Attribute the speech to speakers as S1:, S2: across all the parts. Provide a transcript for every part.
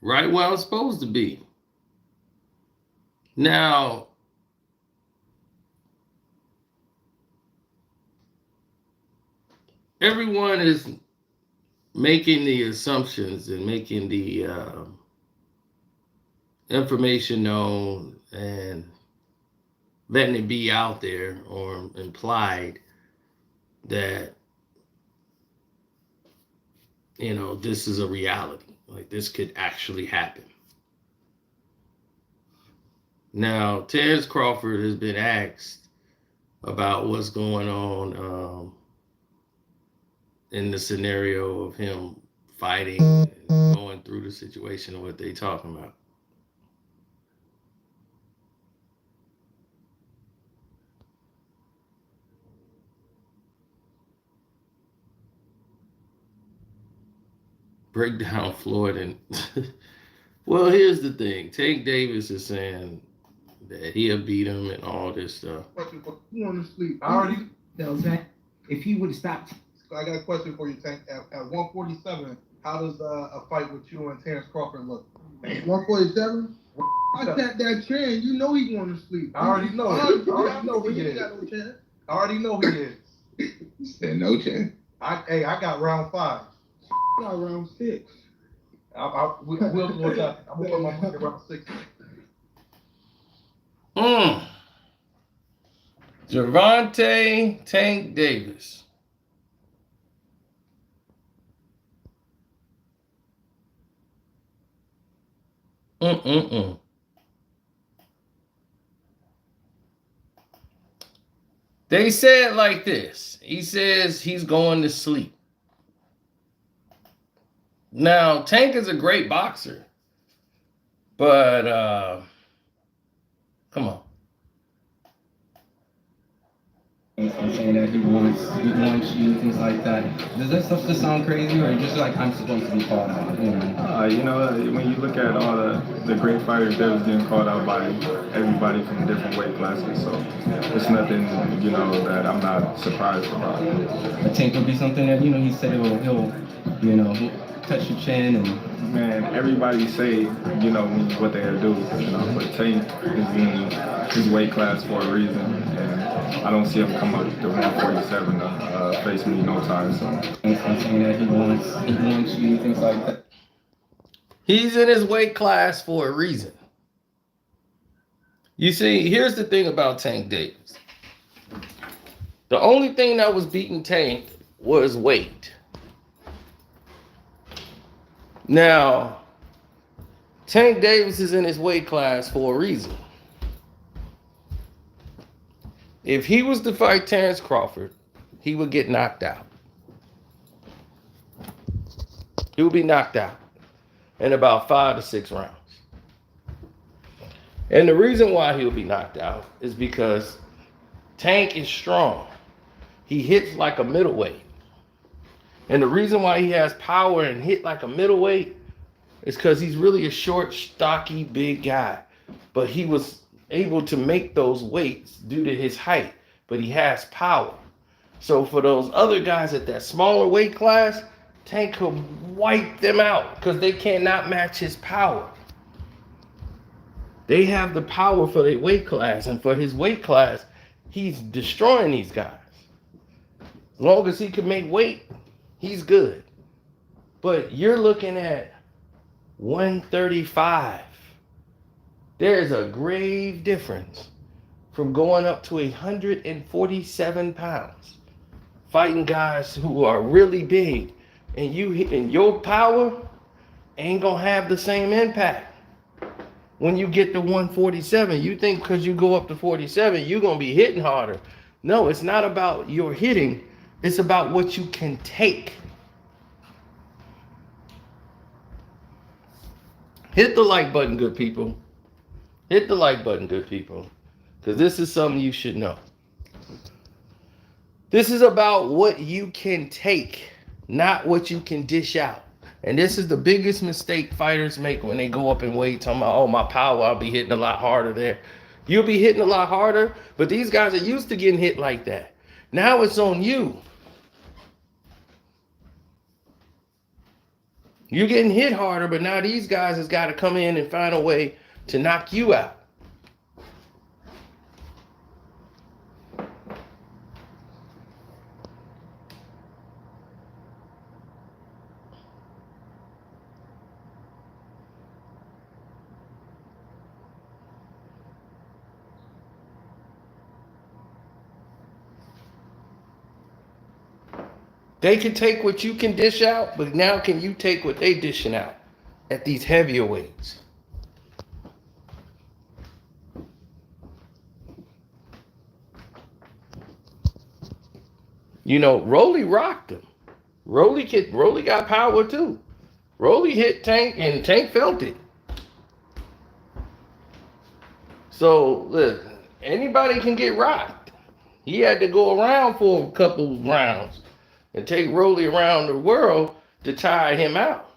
S1: Right where I'm supposed to be. Now, everyone is making the assumptions and making the information known and letting it be out there or implied that, this is a reality. Like this could actually happen. Now, Terence Crawford has been asked about what's going on in the scenario of him fighting and going through the situation of what they talking about. Break down Floyd and well, here's the thing. Tank Davis is saying that he'll beat him and all this stuff.
S2: You want to sleep? I already know, Tank. If he would have stopped. I got a question for you, Tank. At 147, how does a fight with you and Terence Crawford look? 147? I tapped that chin. You know he going to sleep. I already know. I already know he is. I already know he is. You said no chance. I got round 5. I got round 6. We'll go that. I'm gonna put my money around 6.
S1: Gervonta Tank Davis. They say it like this. He says he's going to sleep. Now, Tank is a great boxer, but come on.
S3: I'm saying that he wants you, things like that. Does that stuff just sound crazy, or just like I'm supposed to be called out?
S4: When you look at all the great fighters, they was getting called out by everybody from different weight classes. So it's nothing, that I'm not surprised about.
S3: A Tank would be something that he said he'll touch your chin and.
S4: Man, everybody say what they'll do, but Tank is in his weight class for a reason, and I don't see him come up to 147 to face me no time soon.
S3: I'm saying that he wants you, things like that.
S1: He's in his weight class for a reason. You see, here's the thing about Tank Davis. The only thing that was beating Tank was weight. Now, Tank Davis is in his weight class for a reason. If he was to fight Terence Crawford, he would get knocked out. He would be knocked out in about 5 to 6 rounds. And the reason why he'll be knocked out is because Tank is strong. He hits like a middleweight. And the reason why he has power and hit like a middleweight is because he's really a short, stocky, big guy. But he was able to make those weights due to his height. But he has power. So for those other guys at that smaller weight class, Tank could wipe them out because they cannot match his power. They have the power for their weight class. And for his weight class, he's destroying these guys. As long as he can make weight, he's good. But you're looking at 135. There's a grave difference from going up to 147 pounds, fighting guys who are really big, and your power ain't gonna have the same impact. When you get to 147, you think because you go up to 47, you're gonna be hitting harder. No, it's not about your hitting. It's about what you can take. Hit the like button, good people. Hit the like button, good people. Because this is something you should know. This is about what you can take, not what you can dish out. And this is the biggest mistake fighters make when they go up in weight, talking about, oh, my power, I'll be hitting a lot harder there. You'll be hitting a lot harder, but these guys are used to getting hit like that. Now it's on you. You're getting hit harder, but now these guys has got to come in and find a way to knock you out. They can take what you can dish out, but now can you take what they dishing out at these heavier weights? You know, Rolly rocked him. Rolly got power too. Rolly hit Tank and Tank felt it. So look, anybody can get rocked. He had to go around for a couple rounds and take Rolly around the world to tire him out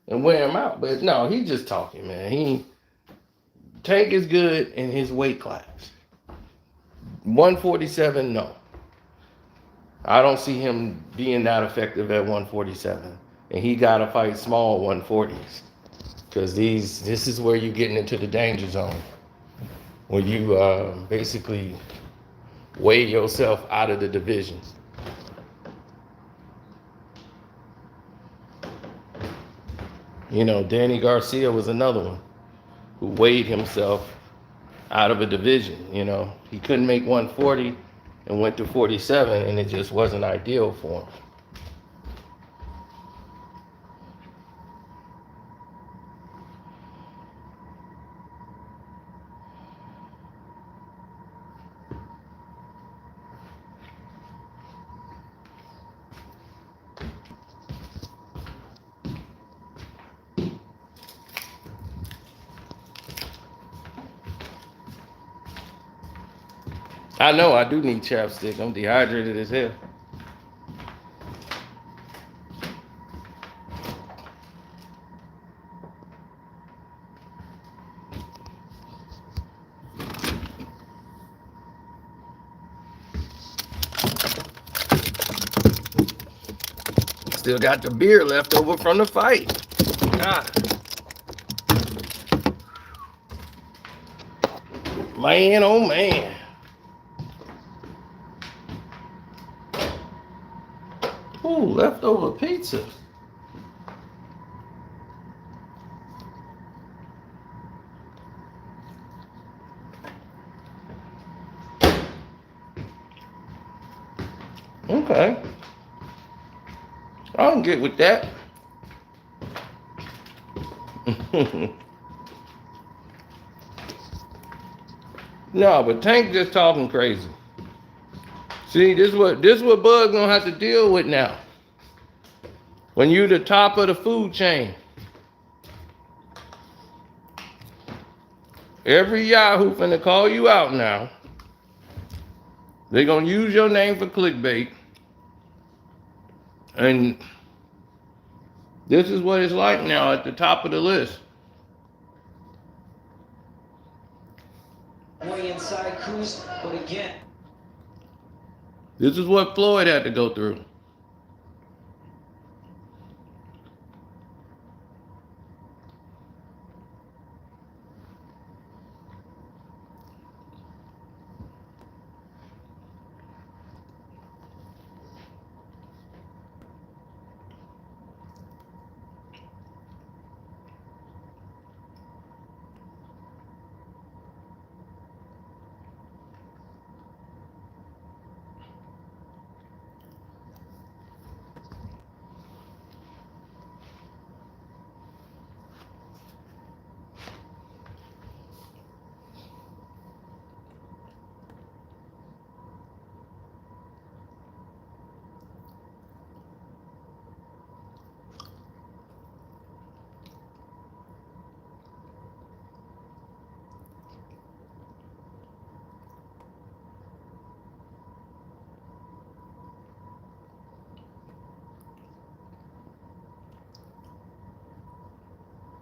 S1: and wear him out. But no, he's just talking, man. Tank is good in his weight class. 147, no. I don't see him being that effective at 147. And he got to fight small 140s. Because this is where you're getting into the danger zone. When you basically weigh yourself out of the division. You know, Danny Garcia was another one who weighed himself out of a division. You know, he couldn't make 140 and went to 47, and it just wasn't ideal for him. I know I do need chapstick. I'm dehydrated as hell. Still got the beer left over from the fight. God. Man, oh man. Ooh, leftover pizza. Okay. I can get with that. No, but Tank just talking crazy. See, this what Bud gonna have to deal with now. When you the top of the food chain. Every Yahoo finna call you out now. They gonna use your name for clickbait. And this is what it's like now at the top of the list.
S5: Way inside Cruz, but again.
S1: This is what Floyd had to go through.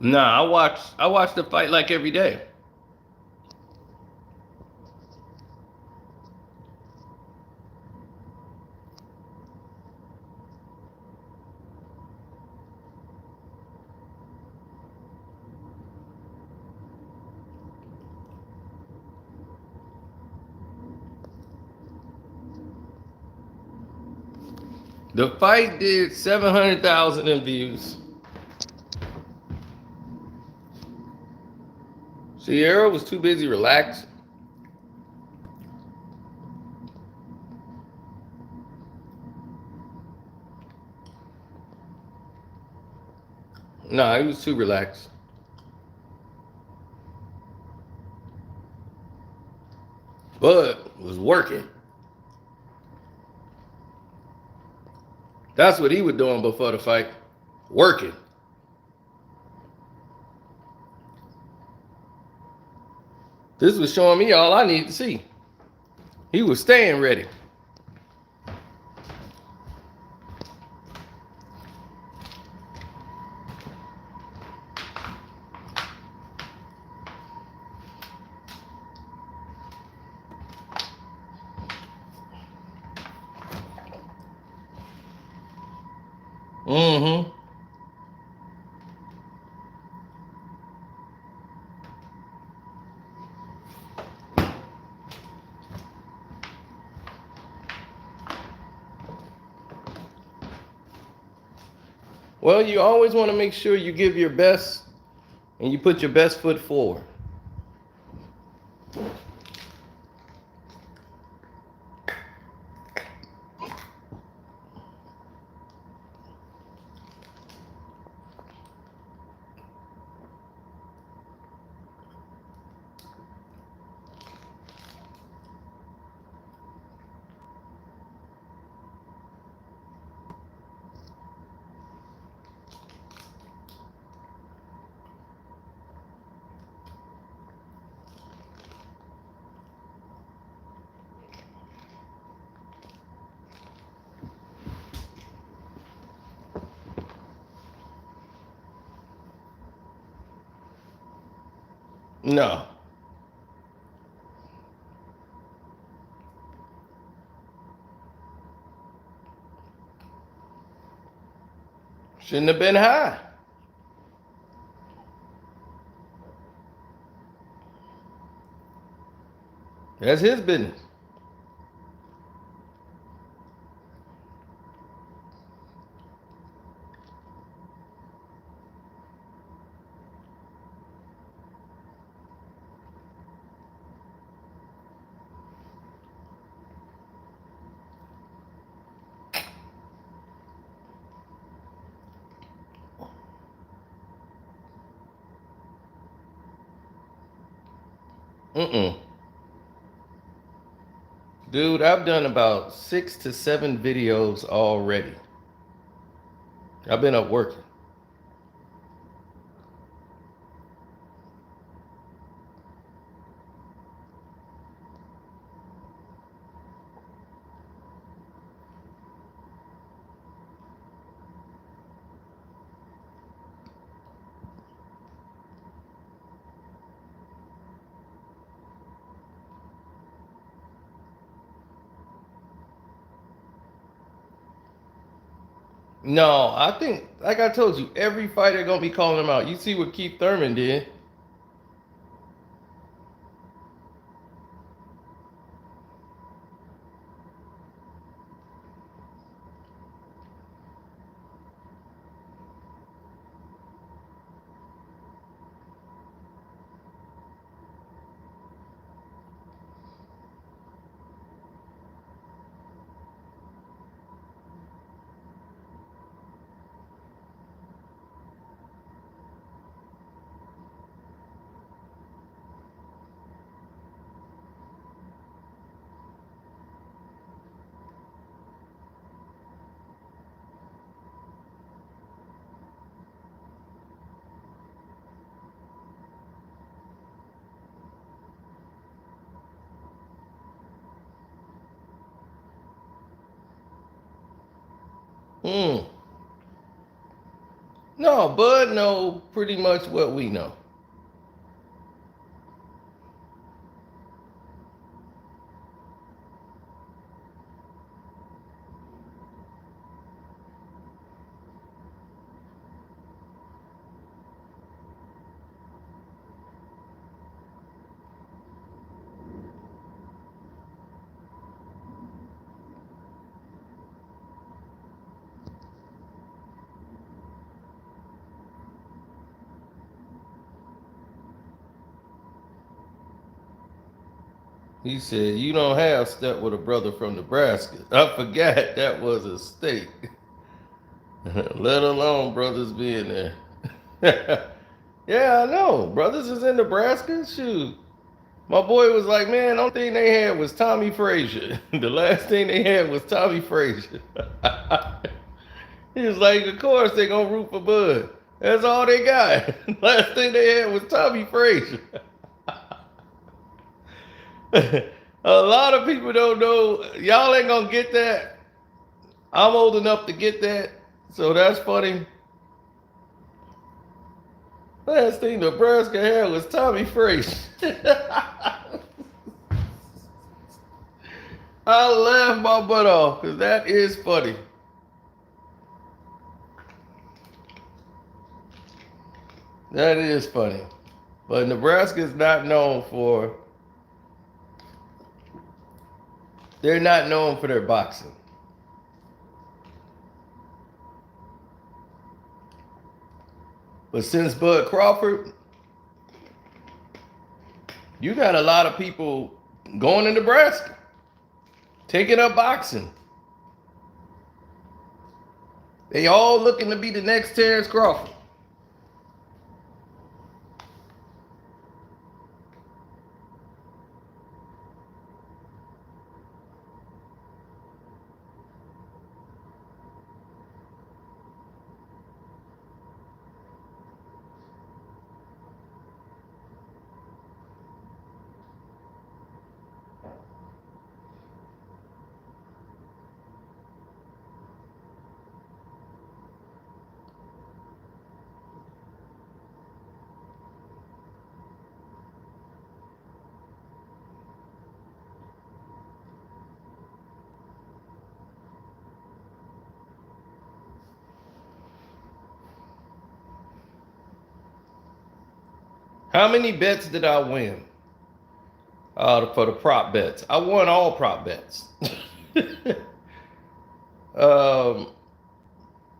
S1: Nah, I watch the fight like every day. The fight did 700,000 in views. Sierra was too busy relaxing. Nah, he was too relaxed. Bud was working. That's what he was doing before the fight. Working. This was showing me all I need to see. He was staying ready. Mm-hmm. Well, you always want to make sure you give your best and you put your best foot forward. No. Shouldn't have been high. That's his business. Mm-mm. Dude, I've done about 6 to 7 videos already. I've been up working. No, I think, like I told you, every fighter gonna be calling him out. You see what Keith Thurman did. Hmm. No, Bud know pretty much what we know. He said, you don't have step with a brother from Nebraska. I forgot that was a state. Let alone brothers being there. Yeah, I know. Brothers is in Nebraska. Shoot. My boy was like, man, the only thing they had was Tommy Frazier. The last thing they had was Tommy Frazier. He was like, of course they gonna root for Bud. That's all they got. Last thing they had was Tommy Frazier. A lot of people don't know. Y'all ain't gonna get that. I'm old enough to get that. So that's funny. Last thing Nebraska had was Tommy Frazier. I laughed my butt off because that is funny. That is funny. But Nebraska is not known for, they're not known for their boxing. But since Bud Crawford, you got a lot of people going to Nebraska, taking up boxing. They all looking to be the next Terence Crawford. How many bets did I win? For the prop bets. I won all prop bets.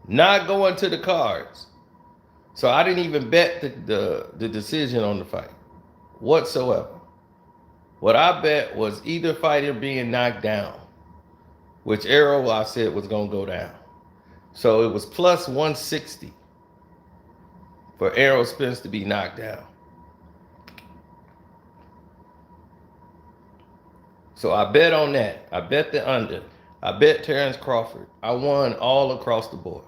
S1: Not going to the cards. So I didn't even bet the decision on the fight whatsoever. What I bet was either fighter being knocked down, which Errol I said was going to go down. So it was plus 160 for Errol Spence to be knocked down. So I bet on that. I bet the under. I bet Terence Crawford. I won all across the board.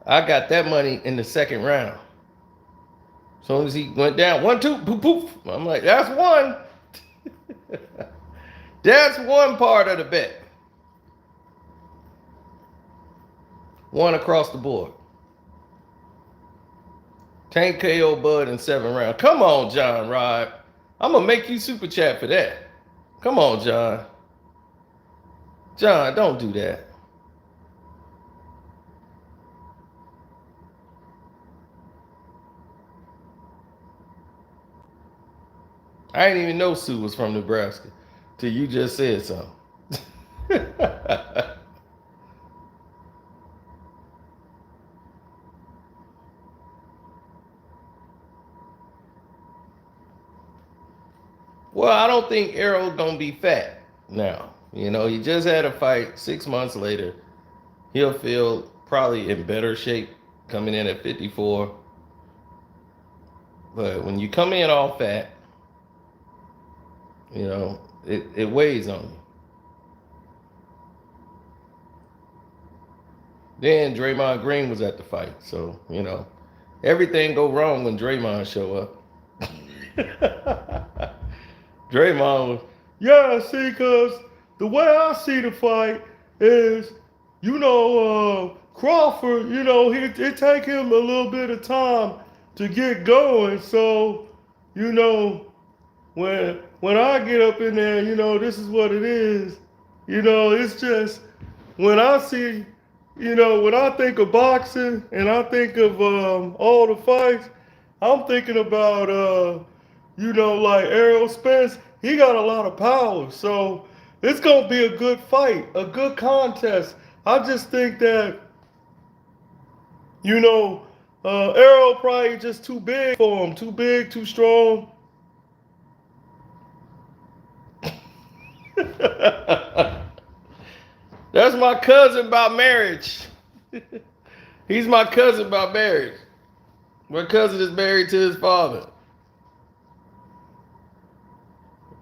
S1: I got that money in the second round. As soon as he went down, 1, 2, poof, poof. I'm like, that's one. That's one part of the bet. One across the board. Tank KO Bud in 7 rounds. Come on, John Rod. I'm going to make you super chat for that. Come on, John. John, don't do that. I didn't even know Sue was from Nebraska till you just said something. Well, I don't think Errol's gonna be fat now. You know, he just had a fight 6 months later. He'll feel probably in better shape coming in at 54. But when you come in all fat, you know, it weighs on you. Then Draymond Green was at the fight. So, you know, everything go wrong when Draymond show up. Draymond was, yeah, see, because the way I see the fight is, you know, Crawford, you know, it take him a little bit of time to get going. So, you know, when I get up in there, you know, this is what it is. You know, it's just, when I see, you know, when I think of boxing and I think of all the fights, I'm thinking about, you know, like Errol Spence. He got a lot of power. So it's going to be a good fight, a good contest. I just think that, you know, Arrow probably just too big for him. Too big, too strong. That's my cousin about marriage. He's my cousin about marriage. My cousin is married to his father.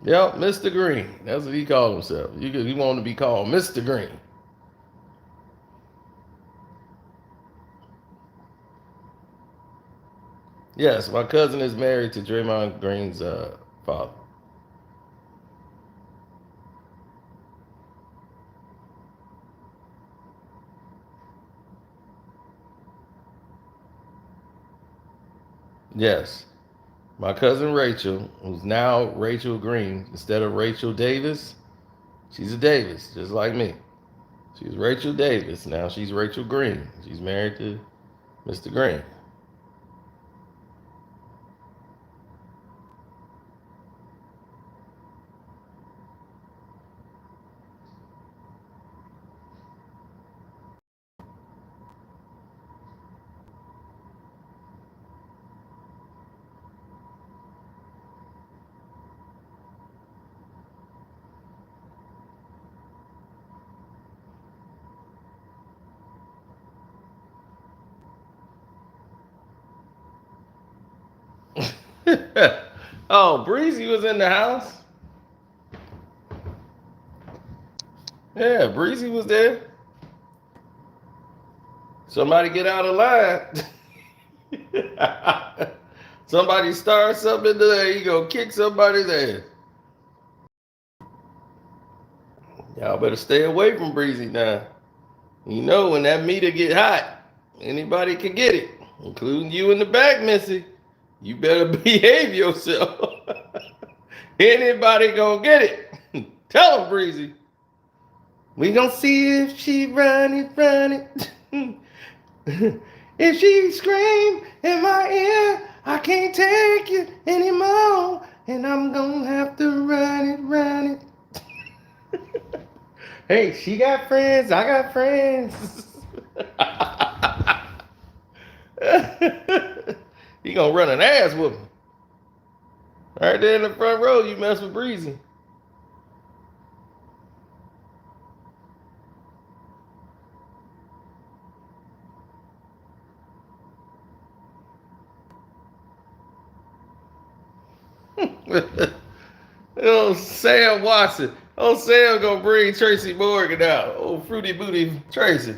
S1: Yep, Mr. Green. That's what he called himself. He wanted to be called Mr. Green. Yes, my cousin is married to Draymond Green's father. Yes. My cousin Rachel, who's now Rachel Green, instead of Rachel Davis, she's a Davis, just like me. She's Rachel Davis. Now she's Rachel Green. She's married to Mr. Green. Oh, Breezy was in the house. Yeah, Breezy was there. Somebody get out of line. Somebody start something there, you go kick somebody's ass. Y'all better stay away from Breezy now. You know when that meter get hot, anybody can get it, including you in the back, Missy. You better behave yourself. Anybody gonna get it. Tell him, Breezy. We gonna see if she run it. If she scream in my ear, I can't take it anymore, and I'm gonna have to run it. Hey, she got friends, I got friends. You gonna run an ass whooping. Right there in the front row, you mess with Breezy. Oh, Sam Watson. Oh, Sam gonna bring Tracy Morgan out. Oh, fruity booty Tracy.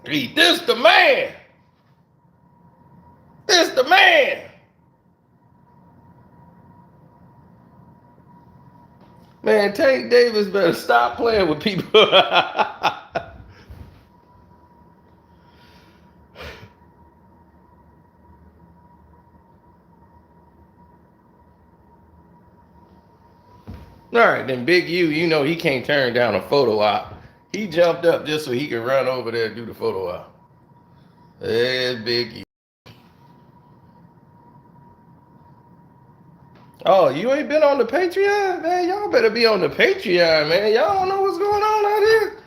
S1: Hey, this the man. This the man. Man, Tank Davis better stop playing with people. All right, then Big U, you know he can't turn down a photo op. He jumped up just so he could run over there and do the photo op. There's Big U. Oh, you ain't been on the Patreon? Man, y'all better be on the Patreon, man. Y'all don't know what's going on out here.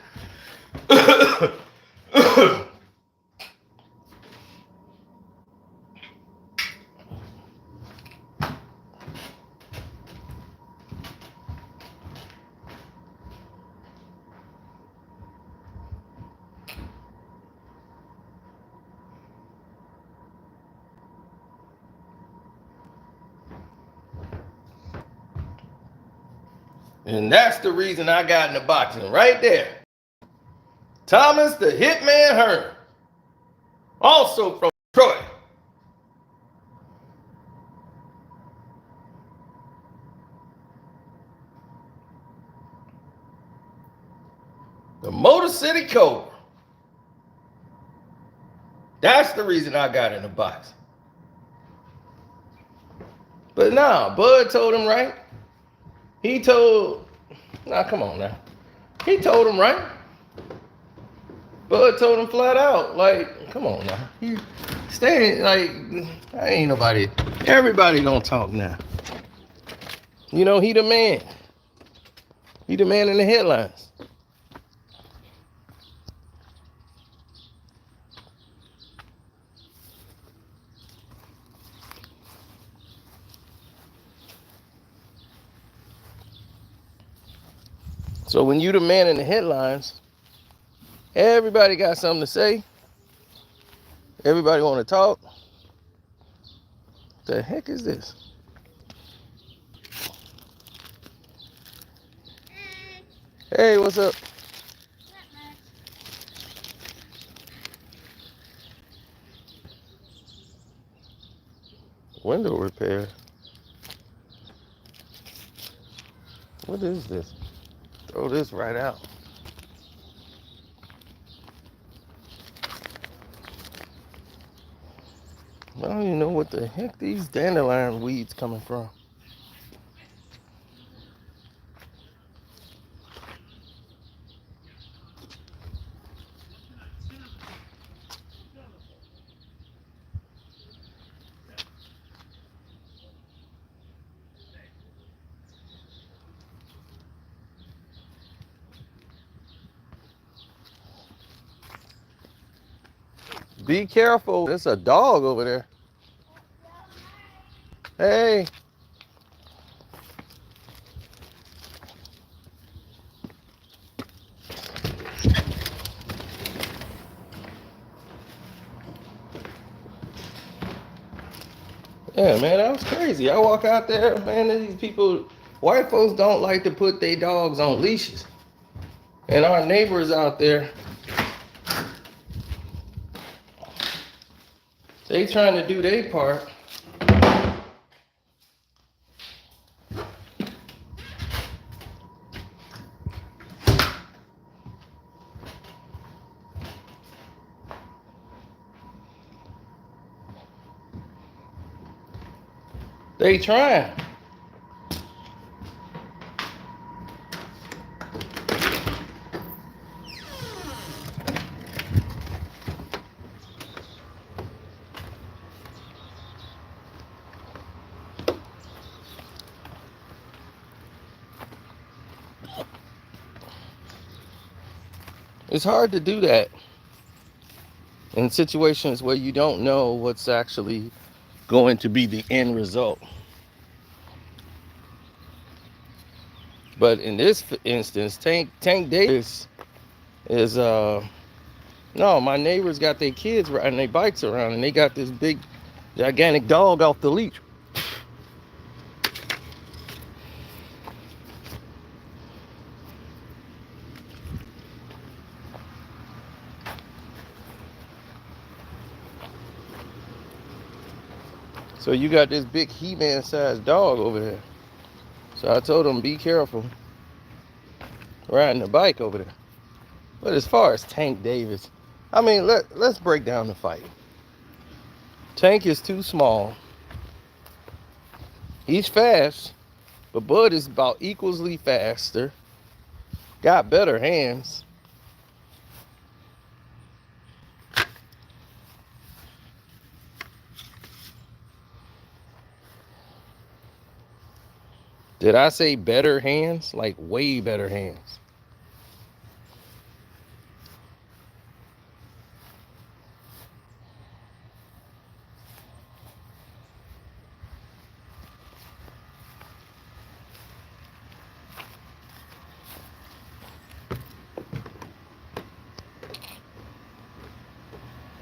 S1: And that's the reason I got into boxing right there. Thomas the Hitman Hearn, also from Detroit. The Motor City Cobra. That's the reason I got into boxing. But nah, Bud told him right. He told, come on now. He told him right. Bud told him flat out, like, come on now. You stay, like, ain't nobody, everybody gonna talk now. You know, he the man. He the man in the headlines. So when you the man in the headlines, everybody got something to say. Everybody want to talk. The heck is this? Hey, what's up? Window repair. What is this? Throw this right out. I don't even know what the heck these dandelion weeds coming from. Be careful. There's a dog over there. Hey. Yeah, man, that was crazy. I walk out there, man, these people, white folks don't like to put their dogs on leashes. And our neighbors out there, they trying to do their part. They trying. It's hard to do that in situations where you don't know what's actually going to be the end result. But in this instance, Tank Davis is no, my neighbors got their kids riding their bikes around and they got this big gigantic dog off the leash. So you got this big He-Man sized dog over there. So I told him, be careful riding the bike over there. But as far as Tank Davis, I mean, let's break down the fight. Tank is too small. He's fast, but Bud is about equally faster. Got better hands. Did I say better hands? Like way better hands.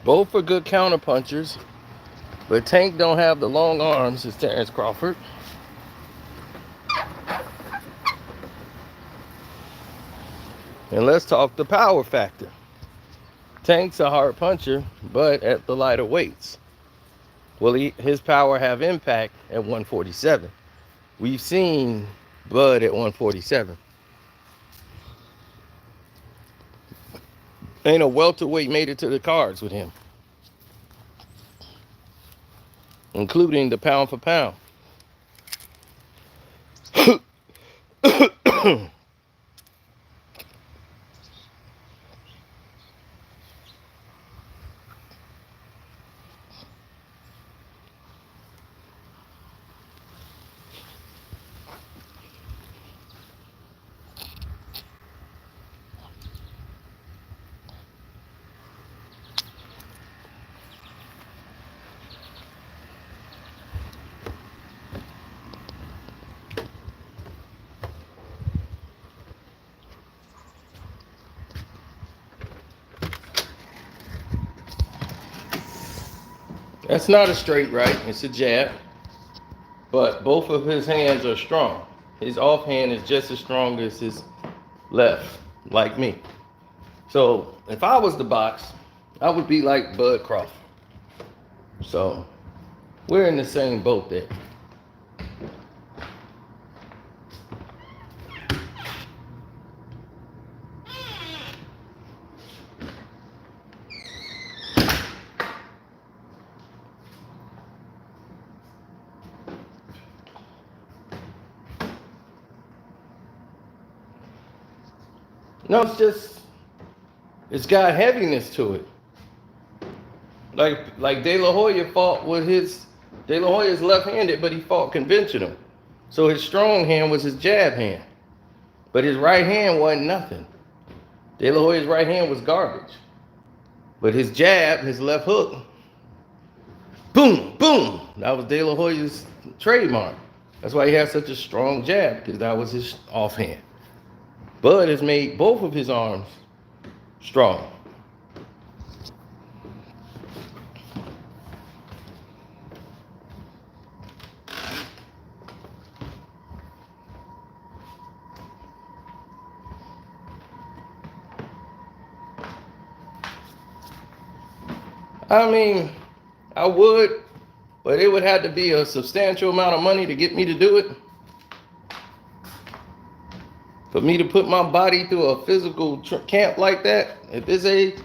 S1: Both are good counter punchers, but Tank don't have the long arms as Terence Crawford. And let's talk the power factor. Tank's a hard puncher, but at the lighter weights. Will his power have impact at 147? We've seen Bud at 147. Ain't a welterweight made it to the cards with him, including the pound for pound. That's not a straight right. It's a jab. But both of his hands are strong. His offhand is just as strong as his left, like me. So if I was to box, I would be like Bud Crawford. So we're in the same boat there. No, it's got heaviness to it. Like De La Hoya fought with De La Hoya's left-handed, but he fought conventional. So his strong hand was his jab hand. But his right hand wasn't nothing. De La Hoya's right hand was garbage. But his jab, his left hook, boom, boom. That was De La Hoya's trademark. That's why he has such a strong jab, because that was his offhand. Bud has made both of his arms strong. I mean, I would, but it would have to be a substantial amount of money to get me to do it. For me to put my body through a physical camp like that at this age.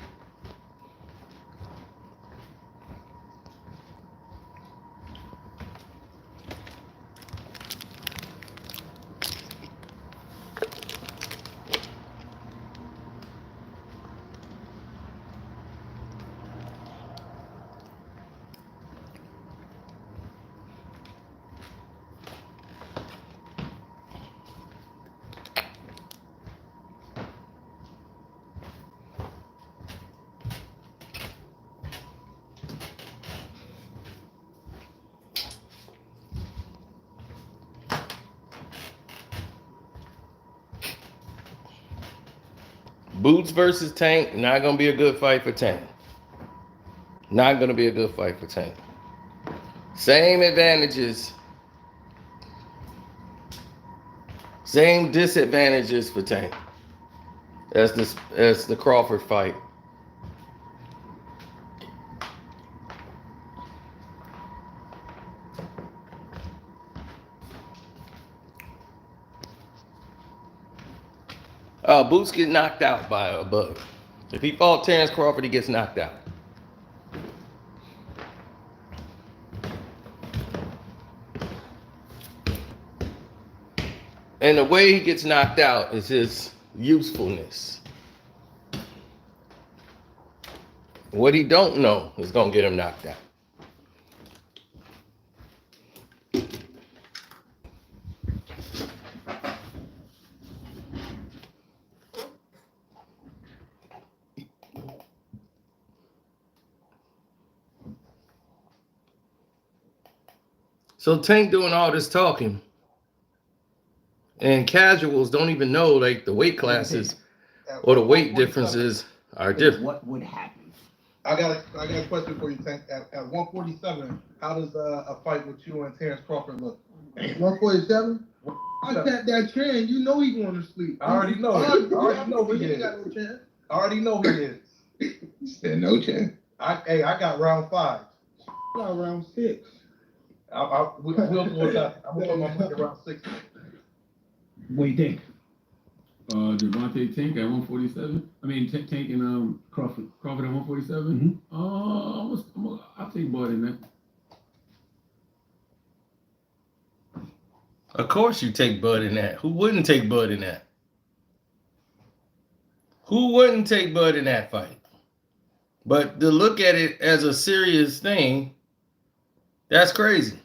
S1: Boots versus Tank, not going to be a good fight for Tank. Not going to be a good fight for Tank. Same advantages. Same disadvantages for Tank as the Crawford fight. Boots get knocked out by a bug. If he fought Terence Crawford, he gets knocked out. And the way he gets knocked out is his usefulness. What he don't know is going to get him knocked out. So Tank doing all this talking, and casuals don't even know like the weight classes or the weight differences are different.
S3: What would happen?
S2: I got a question for you, Tank. At 147, how does a fight with you and Terence Crawford look? 147? I got that trend. You know he going to sleep. I already know. I already know he is. I already know he is. You said no chance. I got round 5. I got round 6. We'll go that. I'm gonna put my money around 6.
S3: What do you think?
S6: Devontae Tank at 147. I mean, Tank and Crawford at 147. Mm-hmm. I'll take Bud in that.
S1: Of course you take Bud in that. Who wouldn't take Bud in that? Who wouldn't take Bud in that fight? But to look at it as a serious thing, that's crazy.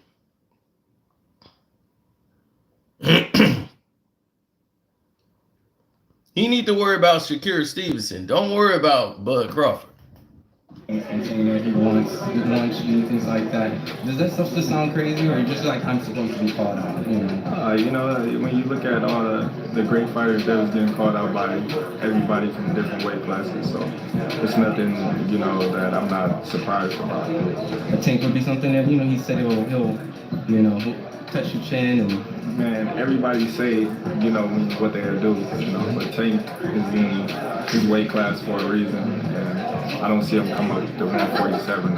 S1: He need to worry about Shakur Stevenson. Don't worry about Bud Crawford.
S3: And saying that he wants you and things like that. Does that stuff just sound crazy, or just like I'm supposed to be called out?
S4: You know, when you look at all the great fighters that was getting called out by everybody from different weight classes, so it's nothing, you know, that I'm not surprised about.
S3: I think would be something that he said he'll touch your chin and.
S4: Man, everybody say, you know, what they'll do, you know, but Tank is in his weight class for a reason, and I don't see him come up to 147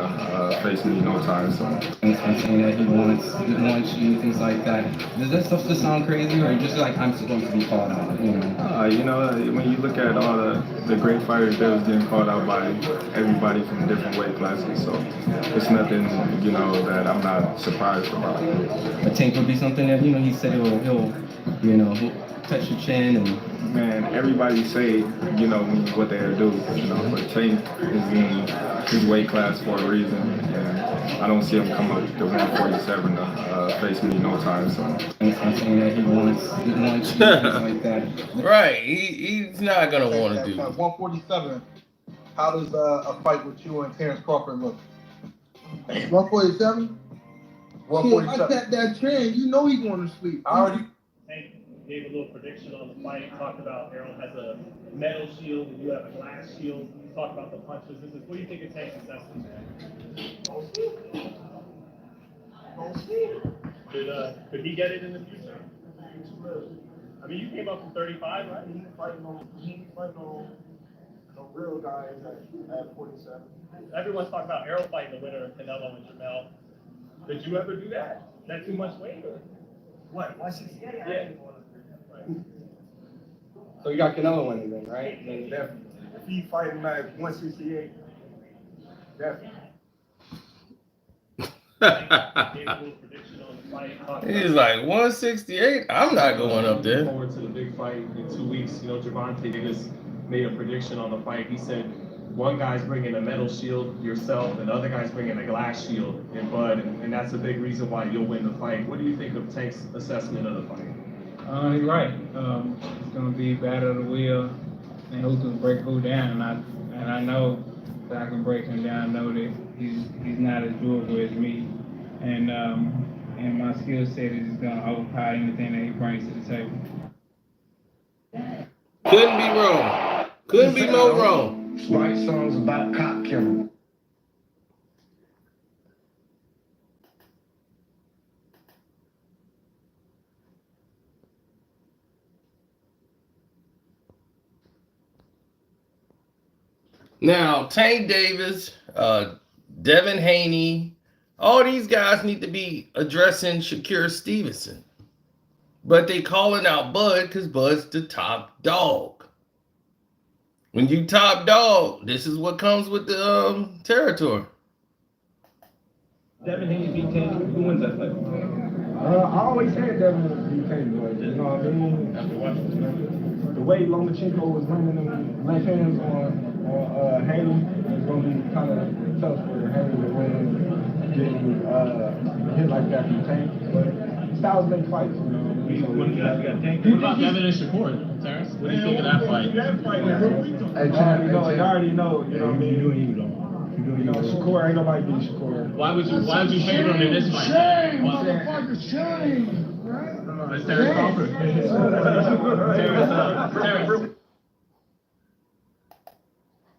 S4: face me no time soon.
S3: And saying that he wants you and things like that. Does that stuff just sound crazy, or just like I'm supposed to be called out?
S4: You know, when you look at all the great fighters that was getting called out by everybody from different weight classes, so it's nothing, you know, that I'm not surprised about.
S3: I think would be something that he said he'll touch your chin and.
S4: Man, everybody say, you know, what they'll do, you know, but Tank is in his weight class for a reason, and I don't see him come up to 147 face me no time soon.
S3: And saying that he wants you and things like that.
S1: Right, he's not gonna want to do.
S2: 147. How does a fight with you and Terence Crawford look? 147. 147. That trend, you know he's going to sleep. I already.
S7: Gave a little prediction on the fight. Talked about Errol has a metal shield and you have a glass shield. You talked about the punches. What do you think it takes assessment, man? Could he get it in the future? I mean, you came up from 35, right?
S8: He ain't fighting no real guys at 47.
S7: Everyone's talking about Errol fighting the winner of Canelo and Jamel. Did you ever do that? Is that too much weight? Or?
S8: What? 168?
S7: Yeah.
S3: So you got Canelo winning then, right?
S8: Then definitely. If he fighting at 168, definitely.
S1: He's like 168. I'm not going up there.
S7: Forward to the big fight in 2 weeks. You know, Gervonta Davis made a prediction on the fight. He said one guy's bringing a metal shield, yourself, and the other guy's bringing a glass shield in Bud, and that's a big reason why you'll win the fight. What do you think of Tank's assessment of the fight?
S9: He's right. It's gonna be battle of the wheel, and who can break who down. And I know that I can break him down. I know that he's not as durable as me, and my skill set is gonna overpower anything that he brings to the table.
S1: Couldn't be wrong. Couldn't be more wrong.
S8: Write songs about cop killing.
S1: Now, Tank Davis, Devin Haney, all these guys need to be addressing Shakur Stevenson. But they calling out Bud because Bud's the top dog. When you top dog, this is what comes with the territory.
S7: Devin Haney beat Tank. Who wins that fight?
S8: I always said Devin would be Tank, but you know what I mean?
S7: After watching
S8: The way Lomachenko was running them left hands on Haney, it's going to be kind of tough for Haney to win, getting hit like that from Tank. But styles make fights, you know.
S7: What about Devin and Shakur, Terrence? What do you think of that fight?
S8: Hey, you already know, you know what I mean? You know, Shakur ain't nobody beat Shakur.
S7: Why would you favor him in this fight?
S8: Shame, motherfucker, shame!
S7: That's Terence Crawford. Terrence.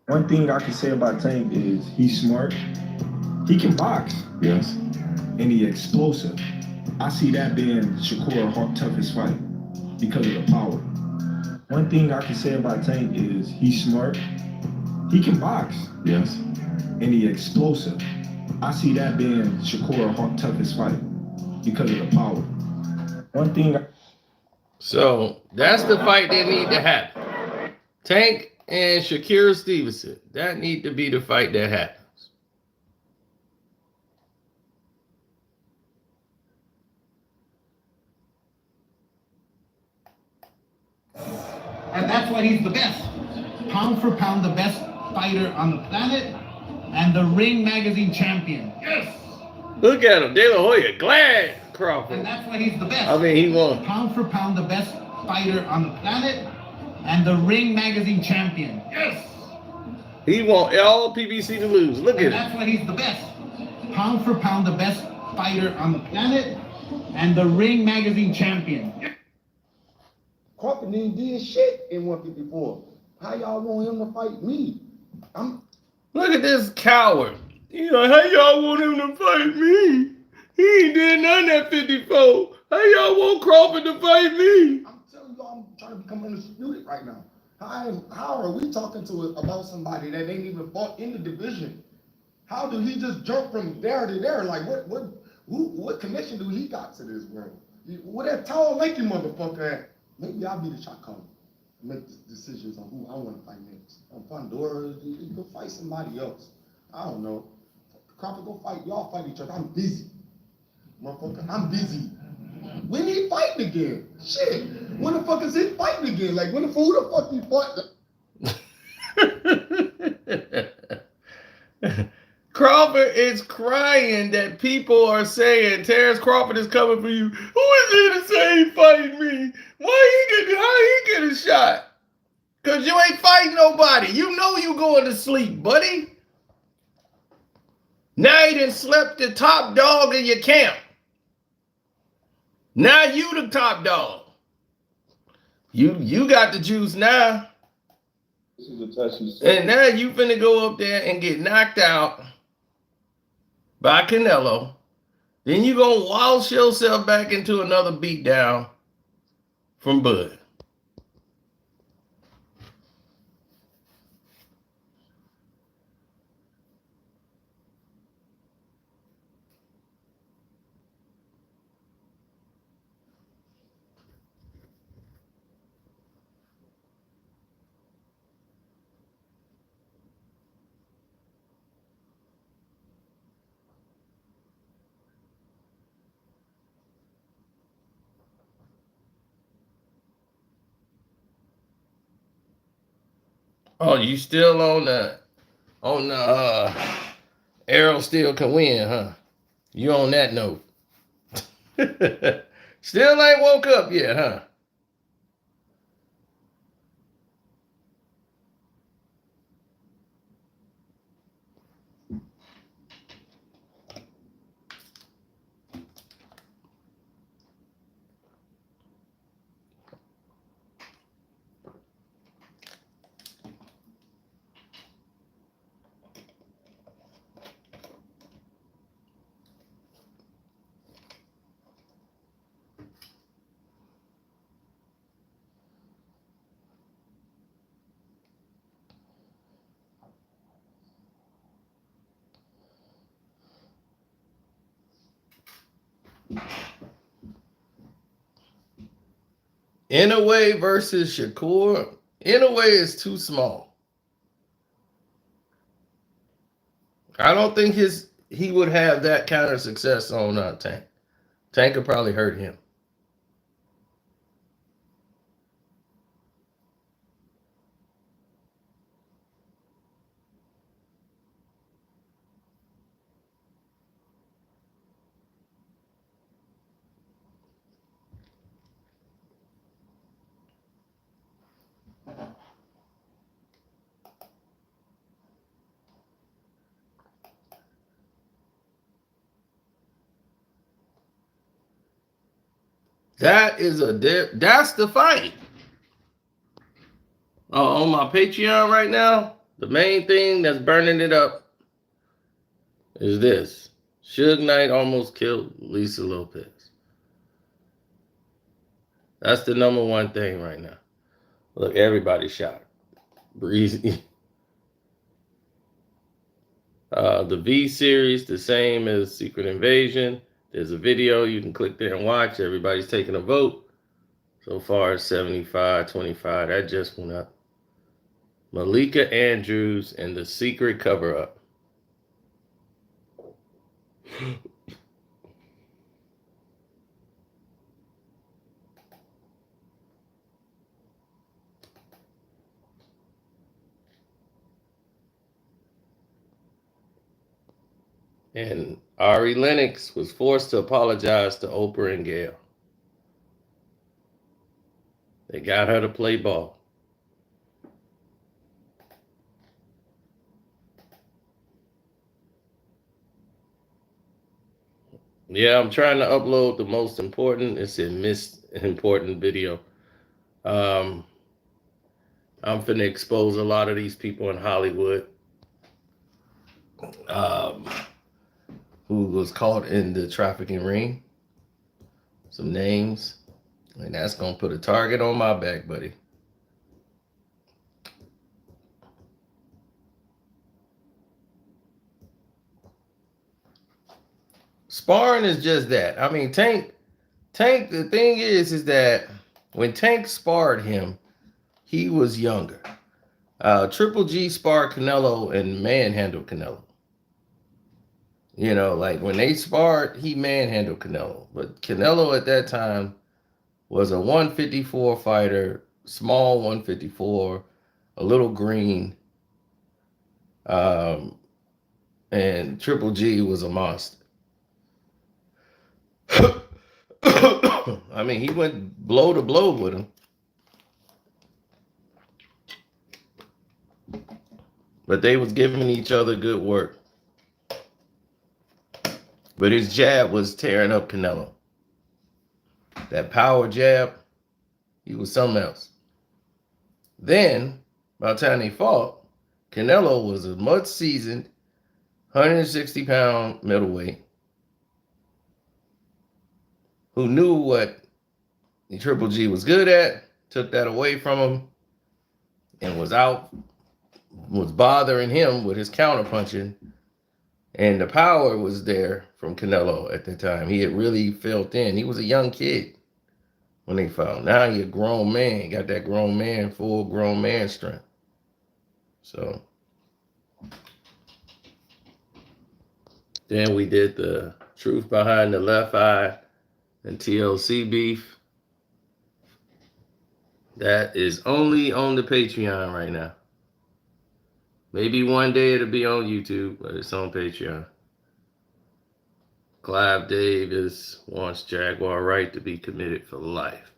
S10: One thing I can say about Tank is he's smart. He can box, yes, and he's explosive. I see that being Shakur's toughest fight because of the power. One thing I can say about Tank is he's smart. He can box, yes, and he's explosive. I see that being Shakur's toughest fight because of the power. One thing.
S1: So that's the fight that need to happen. Tank and Shakur Stevenson. That need to be the fight that happens.
S11: And that's why he's the best. Pound for pound, the best fighter on the planet, and the Ring Magazine champion. Yes!
S1: Look at him, De La Hoya, glad Crawford.
S11: And that's why he's the best.
S1: I mean, he won.
S11: Pound for pound, the best fighter on the planet, and the Ring Magazine champion. Yes!
S1: He want all PBC to lose. Look at
S11: And
S1: it.
S11: that's why he's the best. Pound for pound, the best fighter on the planet, and the Ring Magazine champion.
S12: Crawford didn't did shit in 154. How y'all want him to fight me?
S1: Look at this coward. You know, how y'all want him to fight me? He ain't did nothing at 54. How y'all want Crawford to fight me?
S12: I'm telling you, I'm trying to become undisputed right now. How are we talking about somebody that ain't even fought in the division? How do he just jump from there to there? Like what connection do he got to this world? Where that tall, lanky motherfucker at? Maybe I'll be the shot caller. Make decisions on who I want to fight next. On Pandora, you go fight somebody else. I don't know. Crawford, go fight. Y'all fight each other. I'm busy. Motherfucker, I'm busy. When he fighting again? Shit. When the fuck is he fighting again? Like, who the fuck he fighting?
S1: Crawford is crying that people are saying Terence Crawford is coming for you. Who is he to say he fighting me? How he get a shot? Cause you ain't fighting nobody. You know you going to sleep, buddy. Now you done slept the top dog in your camp. Now you the top dog. You got the juice now.
S10: This is a touchy subject.
S1: And now you finna go up there and get knocked out by Canelo. Then you gonna waltz yourself back into another beatdown from Bud. Oh, you still on the Errol still can win, huh? You on that note. Still ain't woke up yet, huh? Inouye versus Shakur. Inouye is too small. I don't think he would have that kind of success on Tank. Tank could probably hurt him. That's the fight. On my Patreon right now, the main thing that's burning it up is this. Suge Knight almost killed Lisa Lopez. That's the number one thing right now. Look, everybody's shocked. Breezy. The V series, the same as Secret Invasion. There's a video you can click there and watch. Everybody's taking a vote. So far, it's 75-25. That just went up. Malika Andrews and the Secret Cover-Up. And Ari Lennox was forced to apologize to Oprah and Gail. They got her to play ball. Yeah, I'm trying to upload the most important. It's a missed important video. Um, I'm finna expose a lot of these people in Hollywood um, who was caught in the trafficking ring. Some names, and that's gonna put a target on my back, buddy. Sparring is just that. I mean, Tank. The thing is that when Tank sparred him, he was younger. Triple G sparred Canelo and manhandled Canelo. You know, like when they sparred, he manhandled Canelo. But Canelo at that time was a 154 fighter, small 154, a little green. And Triple G was a monster. I mean, he went blow to blow with him. But they was giving each other good work. But his jab was tearing up Canelo. That power jab, he was something else. Then, by the time they fought, Canelo was a much seasoned 160-pound middleweight who knew what the Triple G was good at, took that away from him, and was bothering him with his counterpunching. And the power was there from Canelo at the time. He had really felt in. He was a young kid when they fought. Now he a grown man, got that grown man, full grown man strength. So then we did the truth behind the left eye and TLC beef. That is only on the Patreon right now. Maybe one day it'll be on YouTube, but it's on Patreon. Clive Davis wants Jaguar right to be committed for life.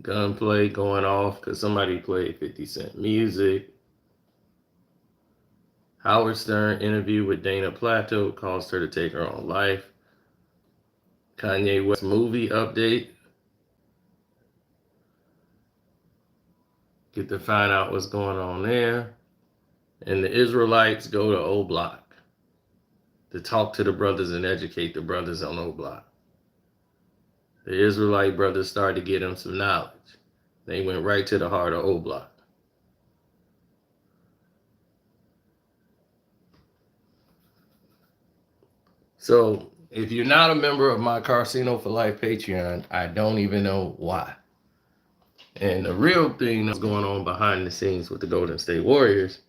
S1: Gunplay going off because somebody played 50 Cent music. Howard Stern interview with Dana Plato caused her to take her own life. Kanye West movie update. Get to find out what's going on there. And the Israelites go to O Block to talk to the brothers and educate the brothers on O Block. The Israelite brothers started to get them some knowledge. They went right to the heart of O Block. So if you're not a member of my Casino for Life Patreon, I don't even know why. And the real thing that's going on behind the scenes with the Golden State Warriors,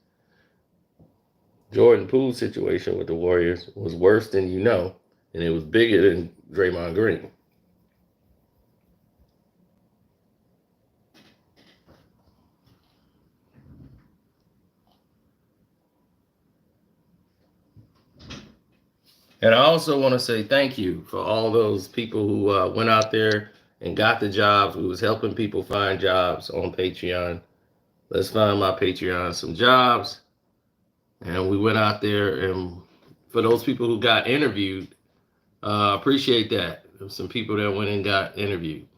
S1: Jordan Poole's situation with the Warriors was worse than you know, and it was bigger than Draymond Green. And I also want to say thank you for all those people who went out there and got the jobs. We was helping people find jobs on Patreon. Let's find my Patreon some jobs. And we went out there, and for those people who got interviewed, appreciate that. There were some people that went and got interviewed.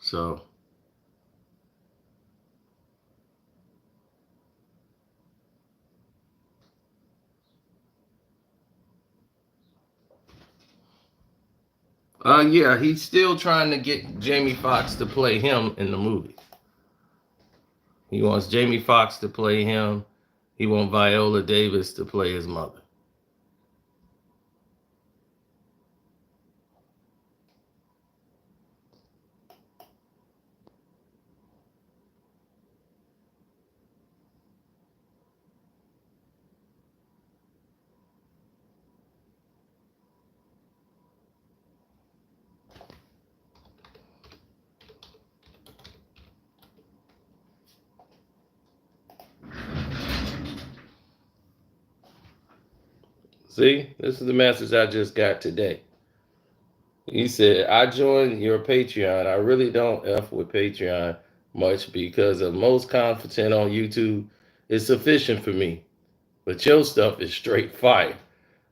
S1: So yeah, he's still trying to get Jamie Foxx to play him in the movie. He wants Jamie Foxx to play him. He wants Viola Davis to play his mother. See, this is the message I just got today. He said, I joined your Patreon. I really don't F with Patreon much because of most content on YouTube is sufficient for me. But your stuff is straight fire.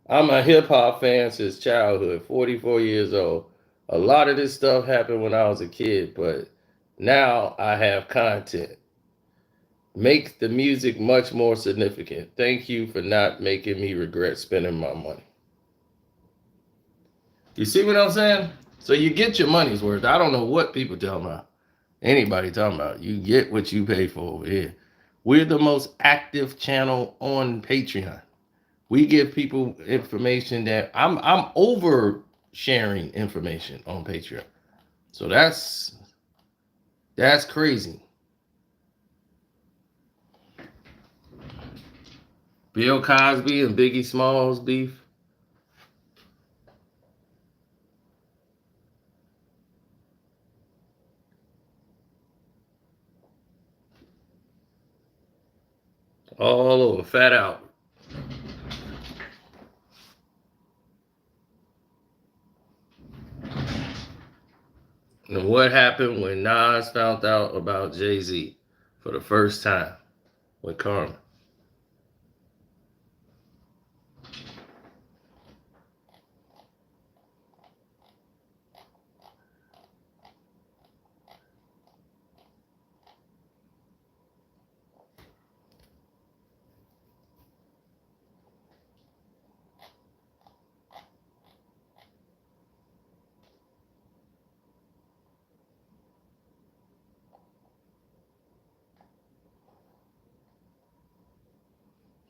S1: I'm a hip hop fan since childhood, 44 years old. A lot of this stuff happened when I was a kid, but now I have content. Makes the music much more significant. Thank you for not making me regret spending my money. You see what I'm saying? So you get your money's worth. I don't know what people talking about. Anybody talking about. You get what you pay for over here. We're the most active channel on Patreon. We give people information that I'm over sharing information on Patreon. So that's crazy. Bill Cosby and Biggie Smalls beef. All over, fat out. And what happened when Nas found out about Jay-Z for the first time with Karma?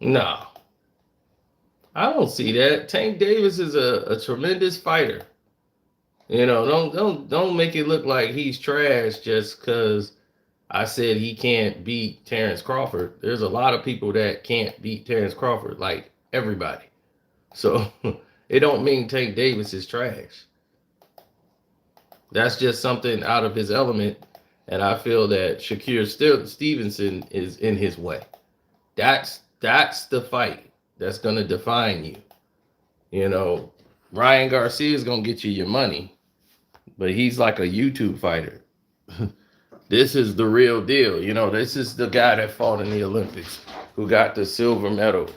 S1: No, I don't see that. Tank Davis is a tremendous fighter. You know, don't make it look like he's trash just because I said he can't beat Terence Crawford. There's a lot of people that can't beat Terence Crawford, like everybody. So it don't mean Tank Davis is trash. That's just something out of his element, and I feel that Shakur Stevenson is in his way. That's the fight that's gonna define you. You know, Ryan Garcia is gonna get you your money, but he's like a YouTube fighter. This is the real deal. You know, this is the guy that fought in the Olympics, who got the silver medal.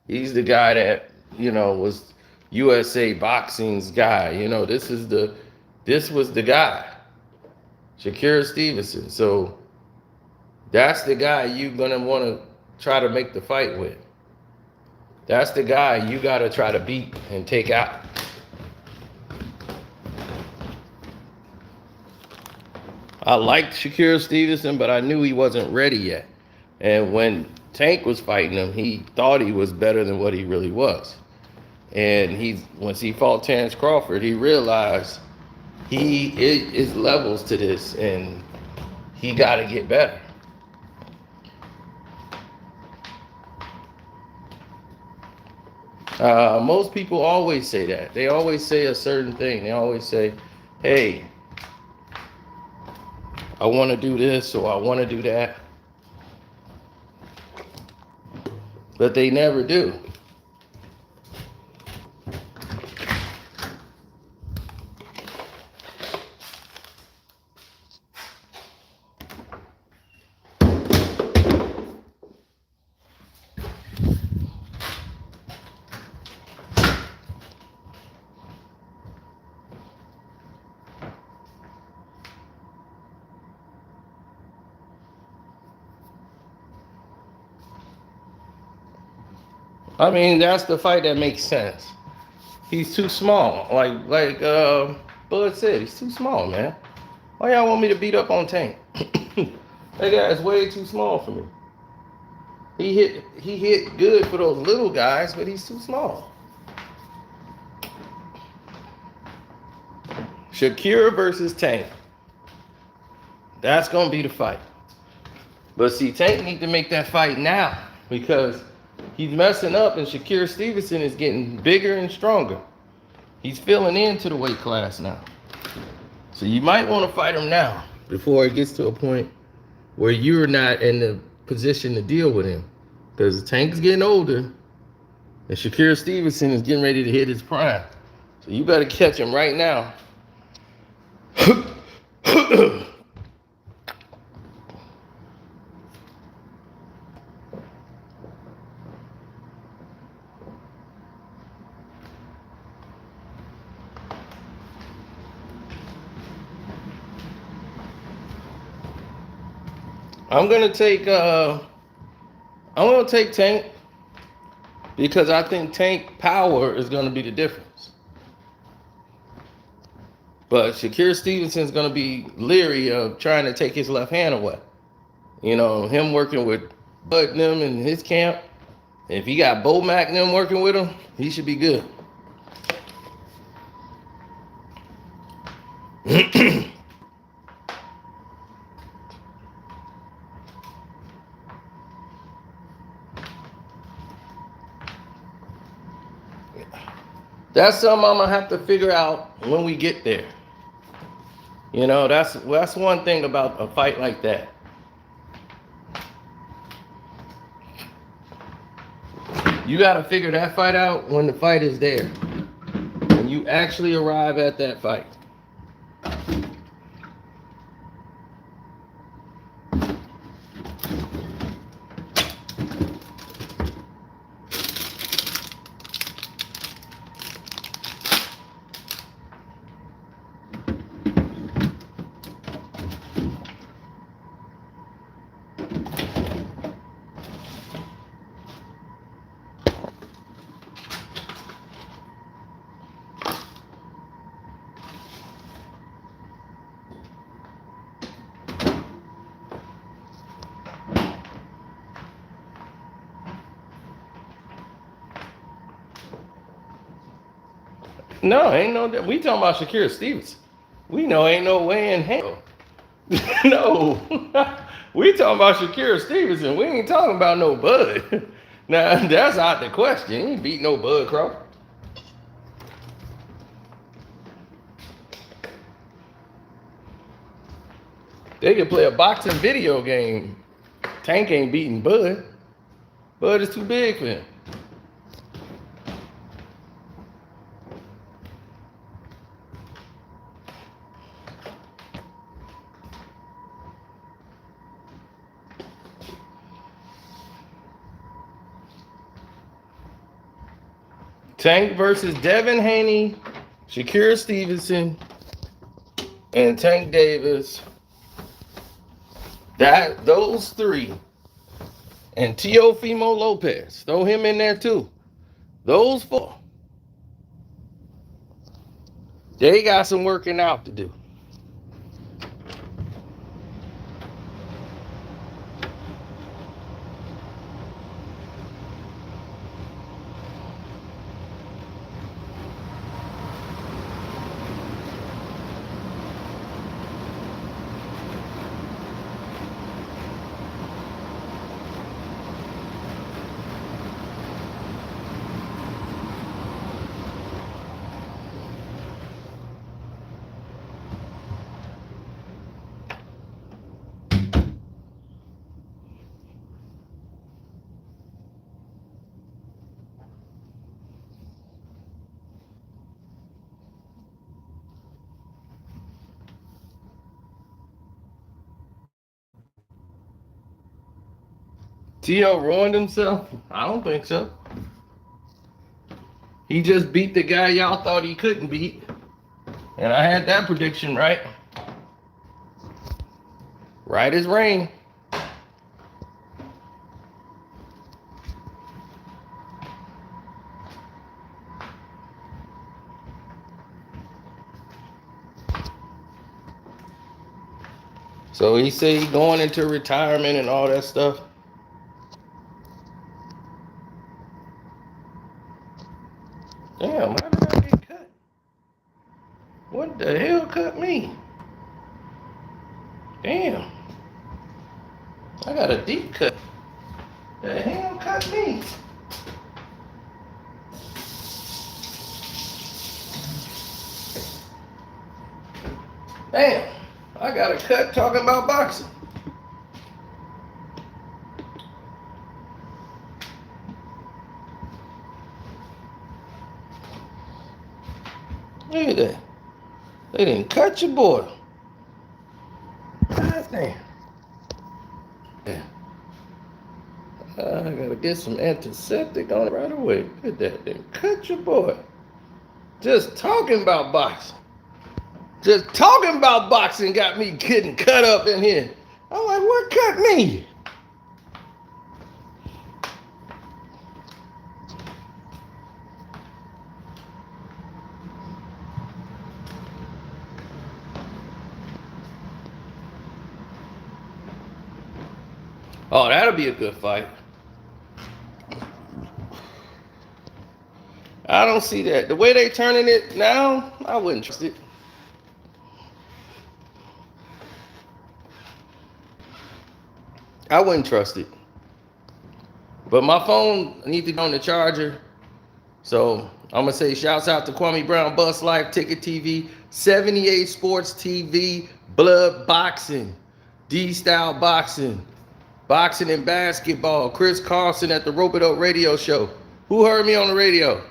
S1: He's the guy that, you know, was USA Boxing's guy. You know, this was the guy, Shakur Stevenson. So that's the guy you're gonna want to try to make the fight with. That's the guy you got to try to beat and take out. I liked Shakur Stevenson, but I knew he wasn't ready yet. And when Tank was fighting him, he thought he was better than what he really was. And once he fought Terence Crawford, he realized it is levels to this, and he got to get better. Most people always say that. They always say a certain thing. They always say, hey, I want to do this or I want to do that. But they never do. I mean, that's the fight that makes sense. He's too small. Like Bud said, he's too small, man. Why y'all want me to beat up on Tank? That guy's way too small for me. He hit good for those little guys, but he's too small. Shakur versus Tank. That's gonna be the fight. But see, Tank need to make that fight now because he's messing up, and Shakur Stevenson is getting bigger and stronger. He's filling into the weight class now. So you might want to fight him now before it gets to a point where you're not in the position to deal with him. Because Tank's getting older, and Shakur Stevenson is getting ready to hit his prime. So you better catch him right now I'm gonna take Tank because I think Tank power is gonna be the difference. But Shakur Stevenson's gonna be leery of trying to take his left hand away. You know, him working with Bud and them in his camp. If he got Bo Mack and them working with him, he should be good. That's something I'm gonna have to figure out when we get there. You know, that's one thing about a fight like that. You gotta figure that fight out when the fight is there. When you actually arrive at that fight. No, ain't no. We talking about Shakur Stevenson. We know ain't no way in hell. No, we talking about Shakur Stevenson. We ain't talking about no Bud. Now that's out the question. He ain't beat no Bud Crawford. They could play a boxing video game. Tank ain't beating Bud. Bud is too big for him. Tank versus Devin Haney, Shakur Stevenson, and Tank Davis. Those three. And Teofimo Lopez. Throw him in there too. Those four. They got some working out to do. T.O. ruined himself? I don't think so. He just beat the guy y'all thought he couldn't beat. And I had that prediction right. Right as rain. So he say he going into retirement and all that stuff. Damn, how did I get cut? What the hell cut me? Damn. I got a deep cut. The hell cut me? Damn. I got a cut talking about boxing. Look at that. They didn't cut your boy. God damn. Yeah. I gotta get some antiseptic on it right away. Look at that. They cut your boy. Just talking about boxing. Just talking about boxing got me getting cut up in here. I'm like, what cut me? Oh, that'll be a good fight. I don't see that. The way they turning it now, I wouldn't trust it. I wouldn't trust it. But my phone needs to go on the charger. So I'm going to say shouts out to Kwame Brown, Bus Life, Ticket TV, 78 Sports TV, Blood Boxing, D-Style Boxing, Boxing and Basketball, Chris Carlson at the Rope-It-Up radio show. Who heard me on the radio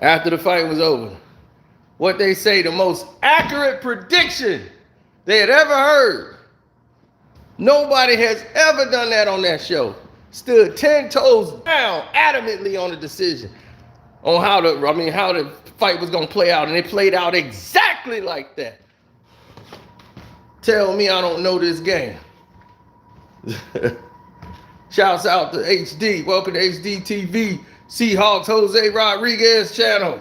S1: after the fight was over? What they say, the most accurate prediction they had ever heard. Nobody has ever done that on that show. Stood 10 toes down adamantly on the decision on how the fight was going to play out, and it played out exactly like that. Tell me I don't know this game. Shouts out to HD. Welcome to HD TV. Seahawks Jose Rodriguez channel.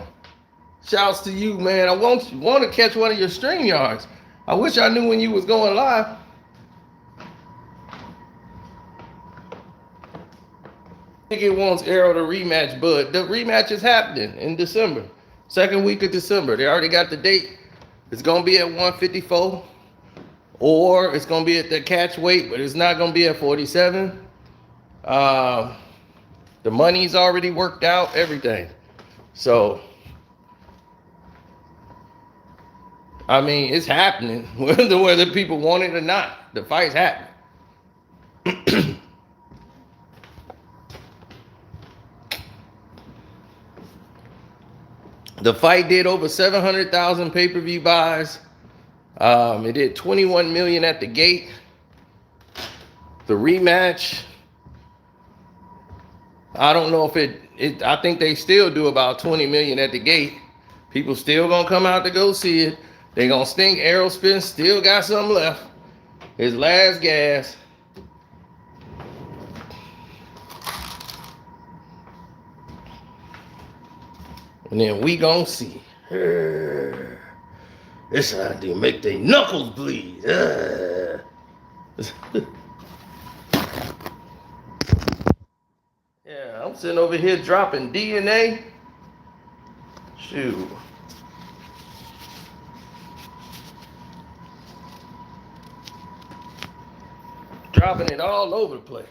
S1: Shouts to you, man. I want to catch one of your stream yards. I wish I knew when you was going live. It wants Arrow to rematch, but the rematch is happening in December. Second week of December. They already got the date. It's going to be at 154. Or it's going to be at the catch weight, but it's not going to be at 47. The money's already worked out, everything. So, I mean, it's happening, whether people want it or not. The fight's happening. The fight did over 700,000 pay-per-view buys. It did 21 million at the gate. The rematch, I don't know if I think they still do about 20 million at the gate. People still gonna come out to go see it. They gonna stink. Errol Spence still got something left. His last gas. And then we gonna see. This idea make their knuckles bleed. Yeah, I'm sitting over here dropping DNA. Shoot. Dropping it all over the place.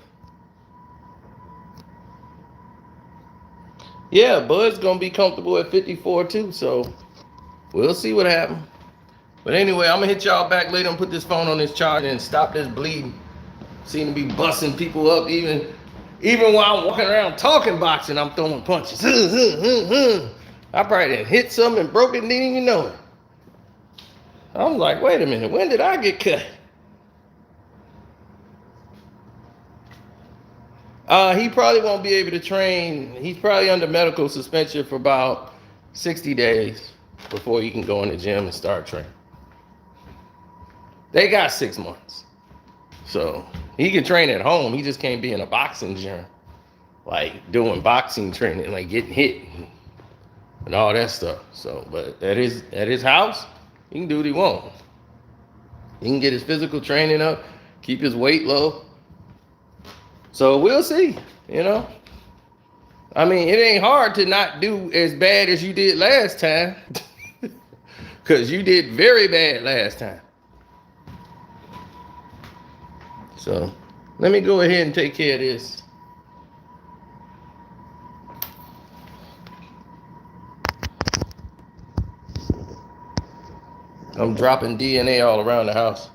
S1: Yeah, Bud's gonna be comfortable at 54 too, so we'll see what happens. But anyway, I'm gonna hit y'all back later and put this phone on this charger and stop this bleeding. Seem to be busting people up, even while I'm walking around talking boxing, I'm throwing punches. I probably done hit something and broke it, didn't even know it. I'm like, wait a minute, when did I get cut? He probably won't be able to train. He's probably under medical suspension for about 60 days before he can go in the gym and start training. They got 6 months. So he can train at home. He just can't be in a boxing gym, like doing boxing training, like getting hit and all that stuff. So, but at his house, he can do what he wants. He can get his physical training up, keep his weight low. So we'll see, you know. I mean, it ain't hard to not do as bad as you did last time. Because you did very bad last time. So let me go ahead and take care of this. I'm dropping DNA all around the house.